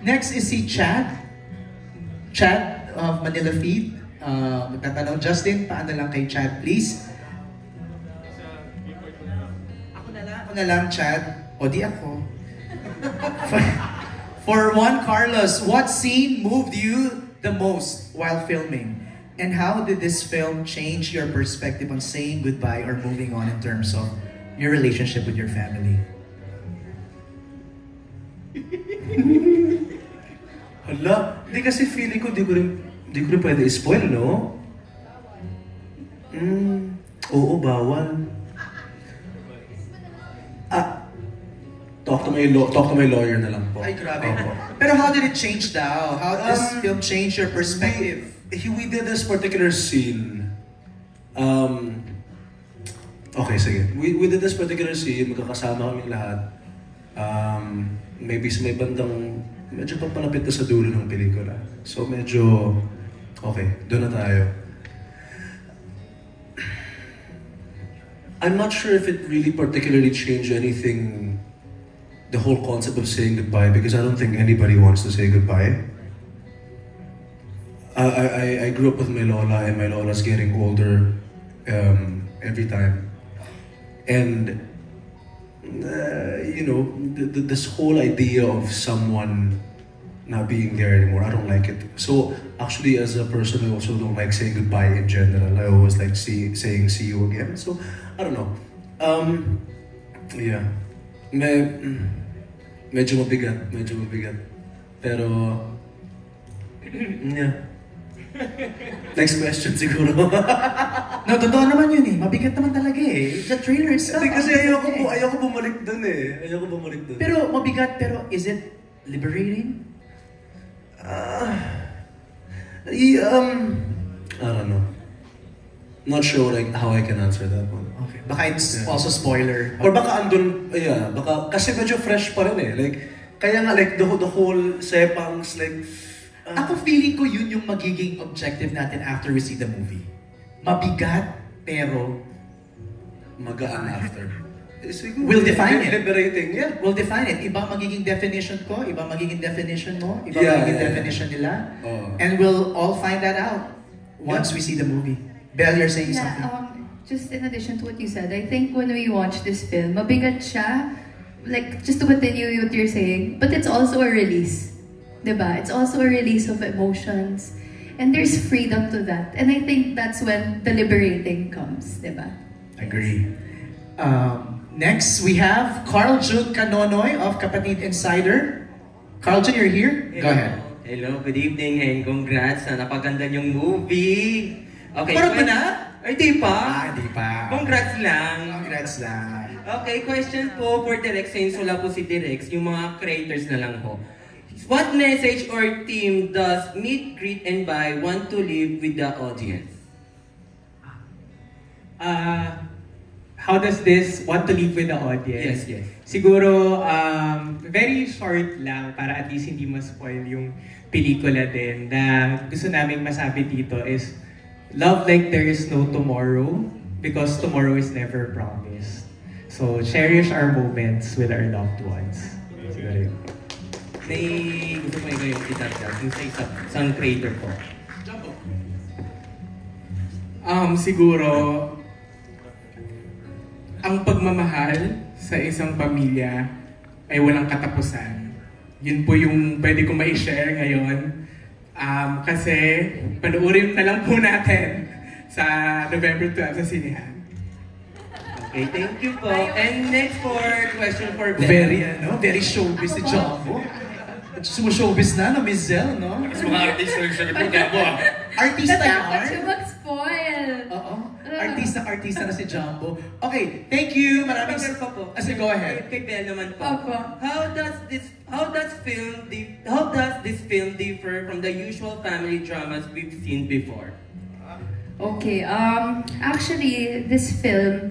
Next is si Chad. Chad of Manila Feed. Magtatanong, Justin, paano lang kay Chad, please? Ako na lang, Chad. O di ako. For Juan Carlos, what scene moved you the most while filming? And how did this film change your perspective on saying goodbye or moving on in terms of your relationship with your family? Hala, hindi kasi feeling ko, di ko rin pwede i-spoil, no? Oo, bawal. Talk to my lawyer na lang po. Ay, grabe. Pero how did it change daw? How did this film change your perspective? We did this particular scene. Okay, sige. We did this particular scene, magkakasama kaming lahat. Maybe sa may bandang, medyo papalapit na sa dulo ng pelikula. So medyo, okay, doon na tayo. I'm not sure if it really particularly changed anything, the whole concept of saying goodbye, because I don't think anybody wants to say goodbye. I grew up with my lola, and my lola's getting older every time. And you know, this whole idea of someone not being there anymore, I don't like it. So actually, as a person, I also don't like saying goodbye in general. I always like saying see you again. So I don't know. Yeah, medyo mabigat. Pero yeah. Next question siguro. No, totoo naman yun eh. Mabigat naman talaga eh. The trailer itself. Hindi kasi ayoko bumalik dun eh. Pero mabigat, pero is it liberating? I don't know. Not sure how I can answer that one. Okay. Baka it's also spoiler. Or baka andun, yeah, baka, kasi medyo fresh pa rin eh. Like, kaya nga like the whole sepangs, like, ako feeling ko yun yung magiging objective natin after we see the movie. Mabigat, pero magaan after. We'll define it. Liberating, yeah. We'll define it. Iba magiging definition ko, iba magiging definition mo, iba magiging definition nila. And we'll all find that out once we see the movie. Belle, you're saying something? Just in addition to what you said, I think when we watch this film, mabigat siya, like, just to continue what you're saying, but it's also a release. Diba? It's also a release of emotions. And there's freedom to that. And I think that's when the liberating comes. Diba? Agree. Next, we have Carl Jun Canonoy of Kapatid Insider. Carl Jun, you're here? Hello. Go ahead. Hello, good evening and congrats sa napaganda niyong movie. Okay. Parang pa na? Ay, di pa. Di pa. Congrats lang. Congrats lang. Okay, question po for Direk. Since wala po si Direk, yung mga creators na lang po. What message or theme does Meet, Greet, and Buy want to leave with the audience? How does this want to leave with the audience? Yes. Siguro, very short lang para at least hindi ma-spoil yung pelikula din na gusto naming masabi dito is love like there is no tomorrow because tomorrow is never promised. So, cherish our moments with our loved ones. Siguro yun. May gusto ko yung itagdag yung sa isang creator po. Siguro, ang pagmamahal sa isang pamilya ay walang katapusan. Yun po yung pwede ko ma-share ngayon. Kasi panoorin na lang po natin sa November 12 sa Sinehan. Okay, thank you po. And next question for Ben. Very showbiz si Jumbo. Sumo-showbiz na, Mizzelle, no? Mas mga artista yung sabi ko, Jumbo ah. Artista Dapat yan. siya mag-spoil. Oo. Artista na si Jumbo. Okay, thank you. Maraming pa po. Go ahead. Kay Ben naman po. Opo. How does this film differ from the usual family dramas we've seen before? Okay, actually, this film,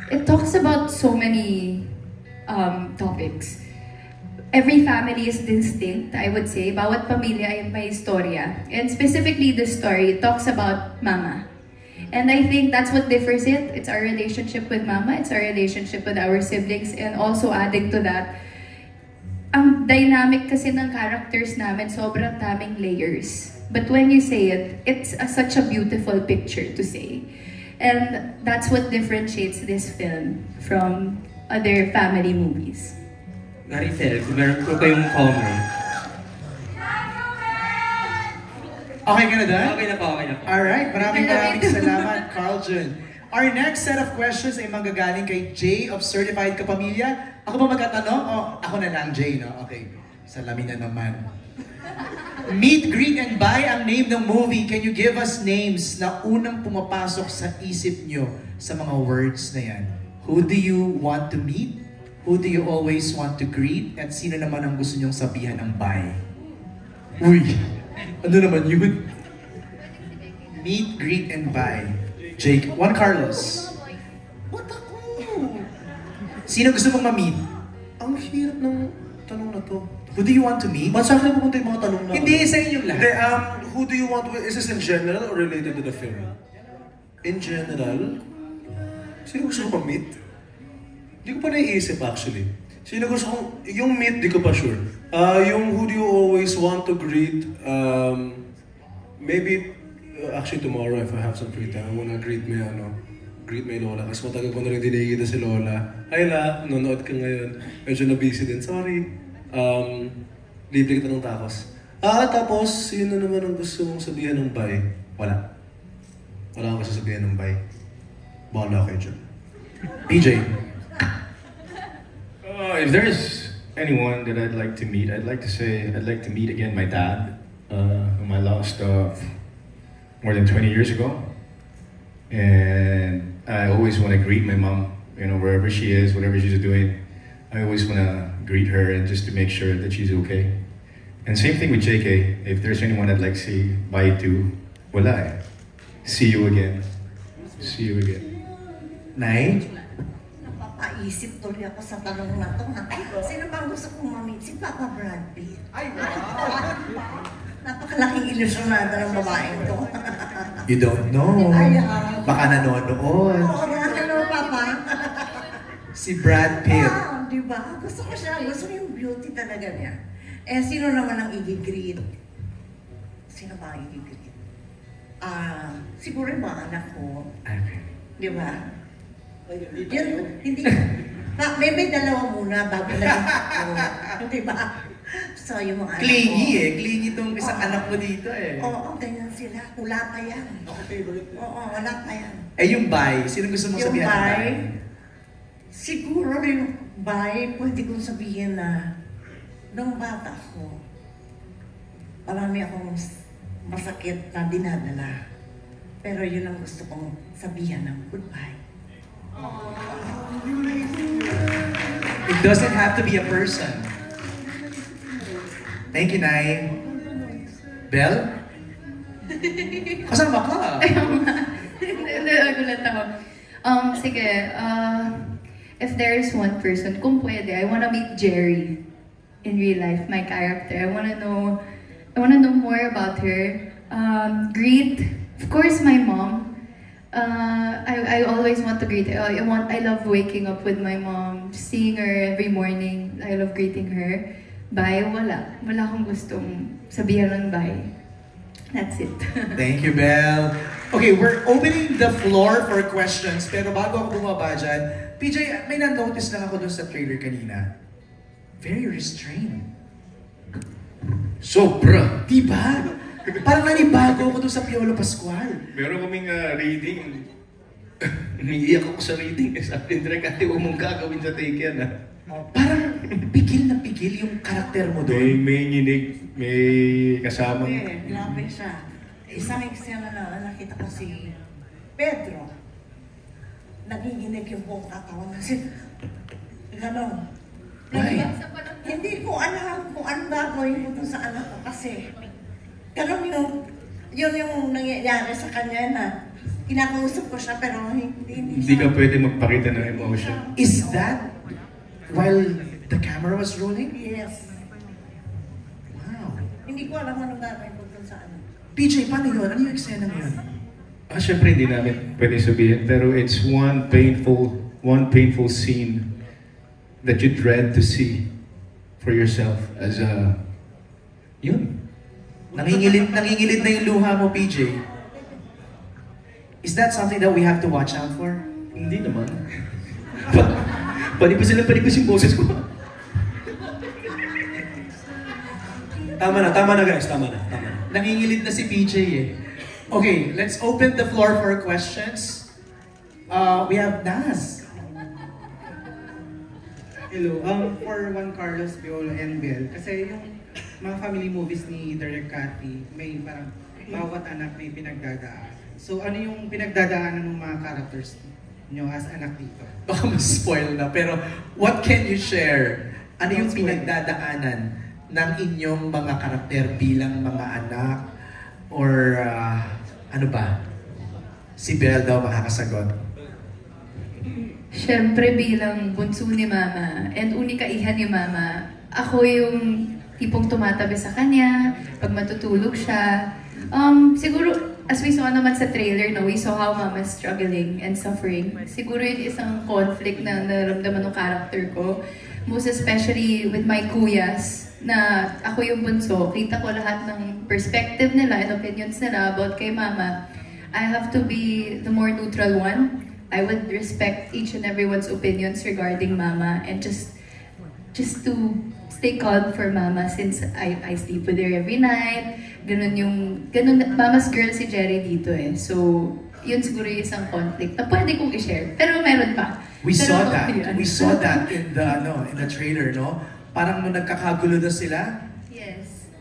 it talks about so many topics. Every family is distinct, I would say. Bawat pamilya ay may istorya. And specifically, this story talks about Mama. And I think that's what differs it. It's our relationship with Mama, it's our relationship with our siblings, and also adding to that, ang dynamic kasi ng characters namin, sobrang daming layers. But when you say it, it's such a beautiful picture to say. And that's what differentiates this film from other family movies. Maricel, meron ko kayong comment. Okay ka na dahil? Okay na po. Alright, maraming salamat, Carl Jun. Our next set of questions ay manggagaling kay Jay of Certified Kapamilya. Ako ba magtatanong? O ako na lang, Jay, no? Okay, salamin na naman. Meet, Greet, and Buy ang name ng movie. Can you give us names na unang pumapasok sa isip nyo sa mga words na yan? Who do you want to meet? Who do you always want to greet? At sino naman ang gusto nyong sabihan ng bye? Uy! Ano naman yun? Meet, greet, and buy. Jake. Juan Carlos. What ako? Sino gusto mong ma-meet? Ang hirap ng tanong na to. Who do you want to meet? Ba't sa akin pupunta yung mga tanong na? Hindi, sa inyong lahat. Hindi, who do you want to... Is this in general or related to the film? In general? Sino gusto ko ma-meet? Hindi ko pa naiisip actually. Sino gusto kong... Yung meet, di ko pa sure. Yung who do you always want to greet, maybe, actually tomorrow if I have some free time, I wanna greet my lola. Kasi matagal ko na rin dinigita si lola. Hi la, nanonood ka ngayon. Medyo na-busy din, sorry. Libre kita ng tacos. Tapos, sino naman ang gusto mong sabihan ng bye? Wala. Wala akong gusto sabihan ng bye. Bahala kayo dyan. PJ. If there's anyone that I'd like to meet, I'd like to say I'd like to meet again my dad, whom I lost more than 20 years ago. And I always want to greet my mom, you know, wherever she is, whatever she's doing. I always want to greet her and just to make sure that she's okay. And same thing with JK. If there's anyone I'd like to say bye to, wala eh. See you again. See you again. Nay? Napapaisip tuloy ako sa tanong na to. Sino bang gusto kong mamit? Si Papa Brad Pitt. Ay, wow! Napakalaking ilusyonada ng babaeng to. You don't know. Ay, Baka nanonood. Oo, ano, Papa? Si Brad Pitt. Di ba? Gusto ko siya. Gusto ko yung beauty talaga niya. Eh, sino naman ang i-greet? Sino ba ang i-greet? Siguro yung mga anak ko. Okay. Di ba? Yun, hindi. May dalawa muna bago na yung di ba? So, yung mga anak ko. Clingy eh. Clingy itong isang anak mo dito eh. Oo, ganyan sila. Wala pa yan. Oo, wala pa yan. Eh yung bye, sino gusto mong sabihin ng bye? Siguro yung bye, pwede kong sabihin na nung bata ko, marami akong masakit na dinadala. Pero yun ang gusto kong sabihan ng goodbye. It doesn't have to be a person. Thank you, Nay. Belle? Kasama ka. Nagulat ako. Sige, if there is one person, kung pwede, I wanna meet Jerry in real life, my character. I wanna know more about her. Greet, of course, my mom. I always want to greet her. I love waking up with my mom, seeing her every morning. I love greeting her. Bye, wala. Wala akong gustong sabihan ng bye. That's it. Thank you, Belle. Okay, we're opening the floor for questions. Pero bago ako bumaba dyan, PJ, may na-notice lang ako dun sa trailer kanina. Very restrained. Sobra! Diba? Parang nanibago ako dun sa Piolo Pascual. Meron kaming reading. Umiiyak ako sa reading. Sabi ni Direk, ate, huwag mong gagawin sa take yan ha. Parang pigil na pigil yung karakter mo doon. May nginig, may kasama. Grabe siya. Isang eksena na nakita ko si Pedro. Nagiginig yung buong katawan. Kasi, gano'n. Why? Hindi ko alam kung anong gagawin ko sa anak ko kasi gano'n yun yung nangyayari sa kanya na kinakausap ko siya pero hindi ka pwede magpakita ng emotion. Is that while the camera was rolling? Yes. Wow. Hindi ko alam anong gagawin ko sa anak. PJ, paano yun? Ano yung eksena mo yun? Syempre hindi namin pwede sabihin, pero it's one painful scene that you dread to see for yourself as a, yun. Nangingilid na yung luha mo, PJ. Is that something that we have to watch out for? Hindi naman. Panipis yung boses ko. Tama na guys, tama na. Nangingilid na si PJ eh. Okay, let's open the floor for questions. We have Naz. Hello, for Juan Carlos, Viola, and Bel, kasi yung mga family movies ni Direk Cathy, may parang bawat anak may pinagdadaan. So ano yung pinagdadaanan ng mga characters nyo as anak dito? Baka ma-spoil na, pero what can you share? Ano yung pinagdadaanan ng inyong mga karakter bilang mga anak? Or ano ba? Si Belle daw makakasagot. Siyempre bilang bunso ni Mama and unika iha ni Mama, ako yung tipong tumatabi sa kanya pag matutulog siya. Siguro, as we saw naman sa trailer, no, we saw how Mama's struggling and suffering. Siguro yun isang conflict na naramdaman ng character ko. Most especially with my kuyas, na ako yung bunso. Kita ko lahat ng perspective nila and opinions nila about kay Mama. I have to be the more neutral one. I would respect each and everyone's opinions regarding Mama and just to stay calm for Mama since I sleep with her every night. Ganun, Mama's girl si Jerry dito eh. So, yun siguro yung isang conflict na pwede kong i-share. Pero meron pa. We saw that in the trailer, no? Parang nung nagkakagulo na sila, yes.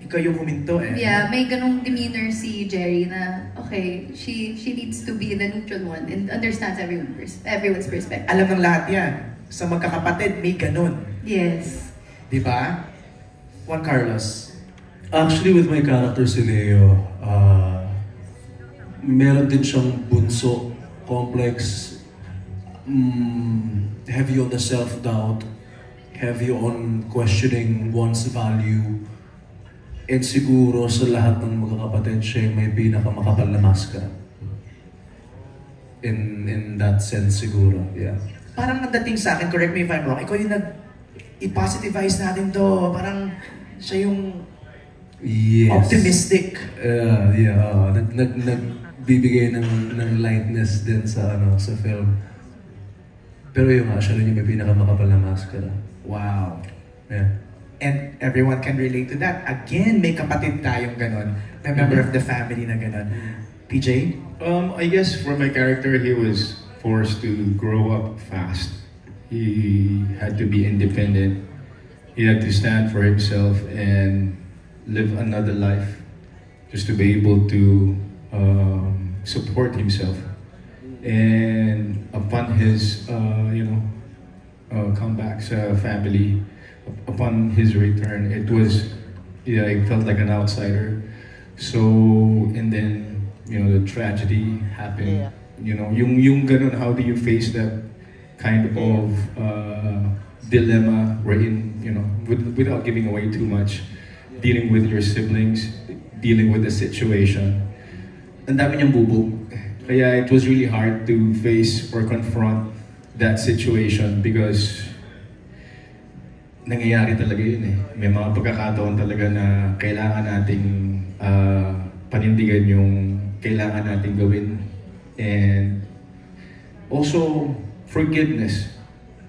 Ikaw yung huminto eh. Yeah, may ganung demeanor si Jerry na, okay, she needs to be the neutral one and understands everyone's perspective. Alam ng lahat yan. Sa magkakapatid, may ganun. Yes. Diba? Juan Carlos. Actually, with my character si Leo, meron din siyang bunso, complex, heavy on the self-doubt, heavy on questioning one's value, and siguro sa lahat ng magkakapatid, siya may pinakamakapal na maskara. In that sense siguro, yeah. Parang nagdating sa akin, correct me if I'm wrong, ikaw yung i-positivize natin to. Parang siya yung optimistic. Nagbibigay ng lightness din sa sa film. Pero yung siya rin yung may pinakamakapal na maskara. Wow. Yeah. And everyone can relate to that. Again, may kapatid tayong ganon. May member of the family na ganon. PJ? I guess for my character, he was forced to grow up fast. He had to be independent. He had to stand for himself and live another life just to be able to support himself. And upon his, comeback sa family, upon his return, it felt like an outsider. So, and then, the tragedy happened. Yung ganun, how do you face that kind of dilemma wherein, without giving away too much, dealing with your siblings, dealing with the situation. Ang dami niyang bubog. Kaya it was really hard to face or confront that situation because nangyayari talaga yun eh. May mga pagkakataon talaga na kailangan nating panindigan yung kailangan nating gawin. And also, forgiveness.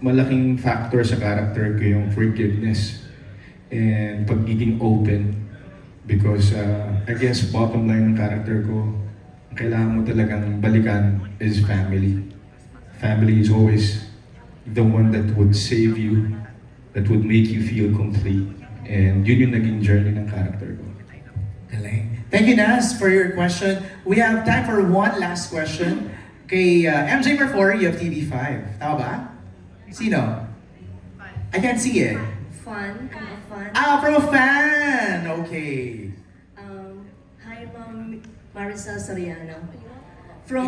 Malaking factor sa character ko yung forgiveness and pagiging open. Because I guess bottom line ng character ko, kailangan mo talagang balikan is family. Family is always the one that would save you, that would make you feel complete. And yun yung naging journey ng character ko. Thank you, Naz, for your question. We have time for one last question. Kay MJ Marfor, you have TV5. Tama ba? Sino? I can't see it. Fun. I'm a fan. From a fan! Okay. Hi, Ma'am Marisa Soriano.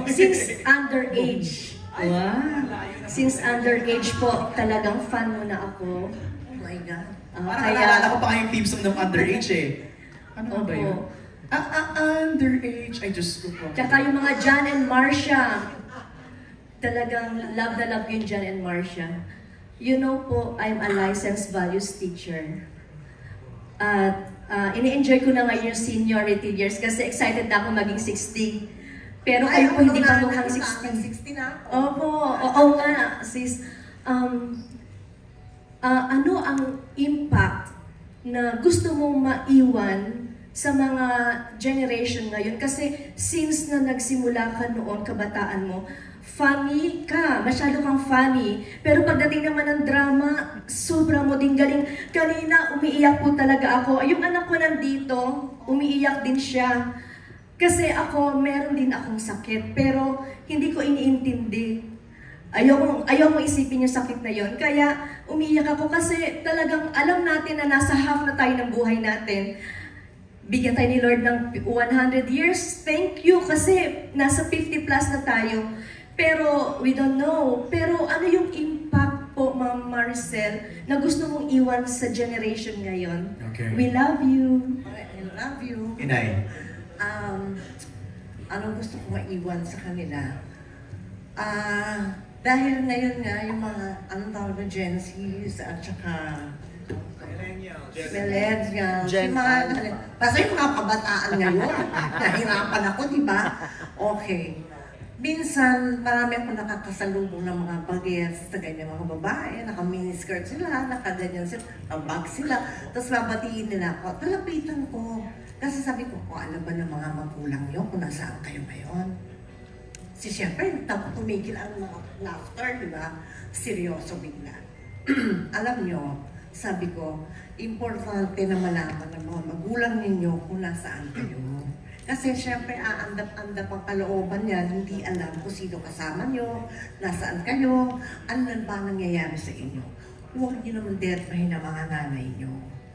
Since underage. Wow. Since underage po, talagang fan mo na ako. Oh my God. Parang naalala ko pa kayong theme song ng underage eh. Ano ba yun? Underage. I just... Tsaka yung mga John and Marcia. Talagang love na love yung John and Marcia. You know po, I'm a licensed values teacher. At ini-enjoy ko na ngayon yung seniority years kasi excited na ako maging 60. Pero kayo po hindi pa mukhang 60. 60 na. Oo nga, sis. Ano ang impact na gusto mong maiwan sa mga generation ngayon? Kasi since na nagsimula ka noon, kabataan mo, funny ka, masyado kang funny. Pero pagdating naman ng drama, sobra mo din galing. Kanina, umiiyak po talaga ako. Yung anak ko nandito, umiiyak din siya. Kasi ako, meron din akong sakit, pero hindi ko iniintindi. Ayoko isipin yung sakit na yon. Kaya umiiyak ako kasi talagang alam natin na nasa half na tayo ng buhay natin. Bigyan tayo ni Lord ng 100 years. Thank you kasi nasa 50 plus na tayo. Pero we don't know. Pero ano yung impact po, Ma'am Maricel, na gusto mong iwan sa generation ngayon? Okay. We love you. I love you. Inay. Anong gusto ko maiwan sa kanila? Dahil ngayon nga, yung mga, anong tawag na Gen Zs, at saka Millennials. Basta yung mga kabataan ngayon, nahirapan ako, di ba? Okay. Minsan, marami ako nakakasalubong ng mga bagets na ganyan mga babae, naka-miniskirt sila, naka-ganyan sila, naka-bag sila, tapos babatiin nila ako. Talapitan ko. Kasi sabi ko, alam ba ng mga magulang nyo kung nasaan kayo ngayon? Si siyempre, tumigil ang mga laughter, di ba? Seryoso bigla. Alam nyo, sabi ko, importante na malaman ng mga magulang ninyo kung nasaan kayo. Kasi siyempre, aandap-andap ang kalooban niyan, hindi alam kung sino kasama nyo, nasaan kayo, ano ba nangyayari sa inyo. Huwag nyo naman dermahin ang mga nanay nyo.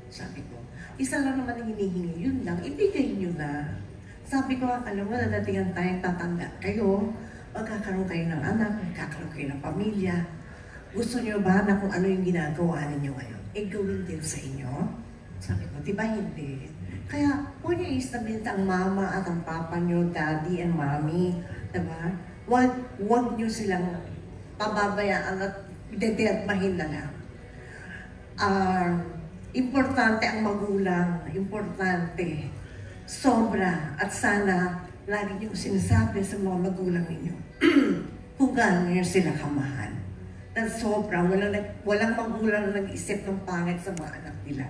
Sabi ko, isa lang naman ang hinihingi, yun lang, ibigay nyo na. Sabi ko, alam mo, nadatingan tayong tatanda kayo, magkakaroon kayo ng anak, magkakaroon kayo ng pamilya. Gusto nyo ba na kung ano yung ginagawa ninyo ngayon, gawin din sa inyo? Sabi ko, di ba hindi? Kaya, huwag niyo isabihin ang mama at ang papa niyo, daddy and mommy, diba? Huwag niyo silang pababayaan at dedetmahin na lang. Importante ang magulang, importante. Sobra. At sana, lagi niyo sinasabi sa mga magulang ninyo, kung gaano niyo sila kamahal. Dahil sobra, walang magulang na nag-isip ng pangit sa mga anak nila.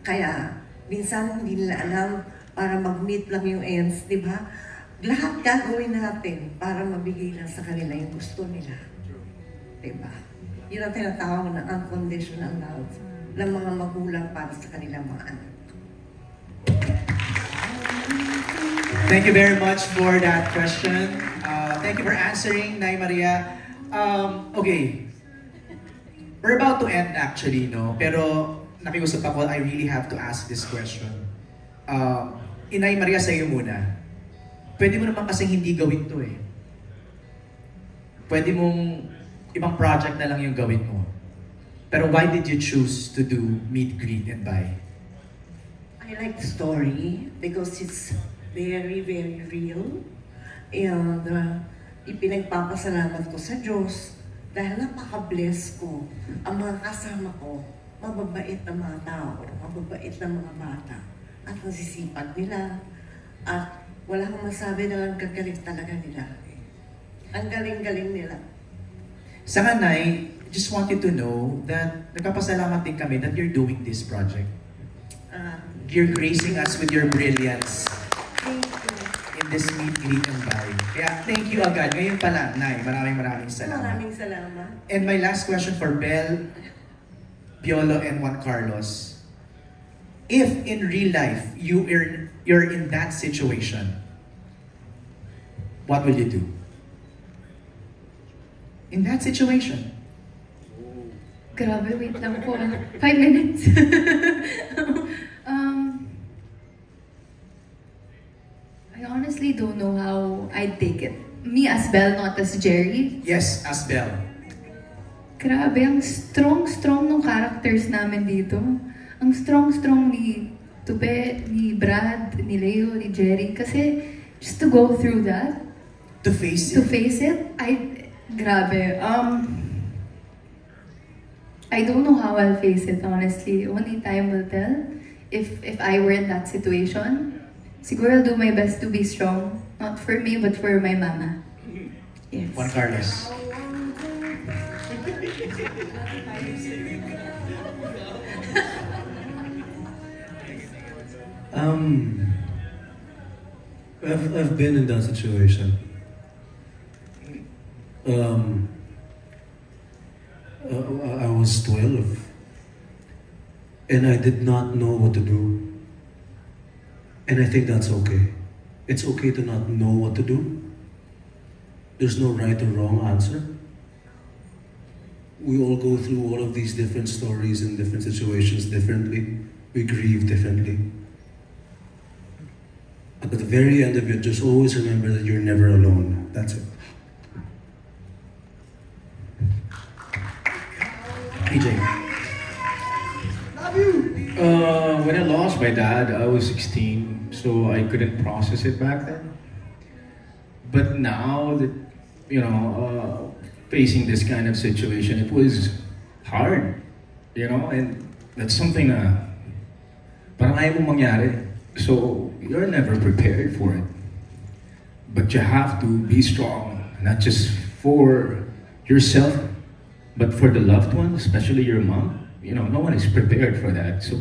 Kaya, minsan hindi nila alam para mag-meet lang yung ends, di ba? Lahat gagawin natin para mabigay lang sa kanila yung gusto nila. Di ba? Yun ang tinatawag na unconditional love ng mga magulang para sa kanilang mga anak. Thank you very much for that question. Thank you for answering, Nay Maria. Okay. We're about to end actually, no? Pero nakiusap ako, I really have to ask this question. Inay Maria, sa iyo muna. Pwede mo naman kasing hindi gawin to eh. Pwede mong ibang project na lang yung gawin mo. Pero why did you choose to do Meet, Greet, and Buy? I like the story because it's very, very real. And ipinagpapasalamat ko sa Diyos dahil napaka-bless ko. Ang mga kasama ko, mababait na mga tao, mababait na mga bata. At nasisipag nila. At wala kang masabi na lang gagaling talaga nila. Ang galing-galing nila. Sa kanay, just wanted to know that nagpapasalamat din kami that you're doing this project. You're gracing us with your brilliance. Thank you. In this Meet, Greet, and Buy. Kaya thank you agad. Ngayon pa lang, Nay. Maraming salamat. Maraming salamat. And my last question for Belle, Piolo, and Juan Carlos. If in real life, you're in that situation, what will you do? In that situation. Grabe, wait lang po. 5 minutes. I honestly don't know how I'd take it. Me as Belle, not as Jerry. Yes, as Belle. Grabe, ang strong ng characters namin dito. Ang strong ni Tube, ni Brad, ni Leo, ni Jerry. Kasi just to go through that. To face it. To face it, grabe. I don't know how I'll face it, honestly. Only time will tell. If I were in that situation, siguro I'll do my best to be strong. Not for me, but for my mama. Yes. Juan Carlos. I've been in that situation. I was 12 and I did not know what to do. And I think that's okay. It's okay to not know what to do. There's no right or wrong answer. We all go through all of these different stories and different situations differently. We grieve differently. But at the very end of it, just always remember that you're never alone. That's it. PJ. Love you! When I lost my dad, I was 16, so I couldn't process it back then. But now that, facing this kind of situation, it was hard, and that's something na parang ayaw mong mangyari. So you're never prepared for it. But you have to be strong, not just for yourself, but for the loved one, especially your mom. No one is prepared for that. So,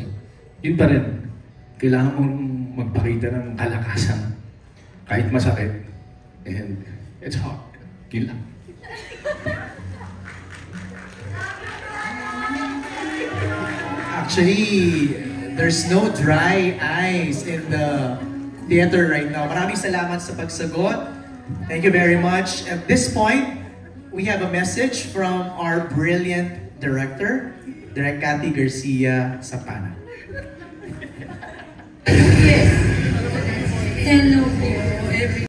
yun pa rin, kailangan mong magpakita ng kalakasan, kahit masakit. And it's hard. Yun lang. Actually, there's no dry eyes in the theater right now. Maraming salamat sa pagsagot. Thank you very much. At this point, we have a message from our brilliant director, Direk Cathy Garcia Sapana. Yes. Hello po.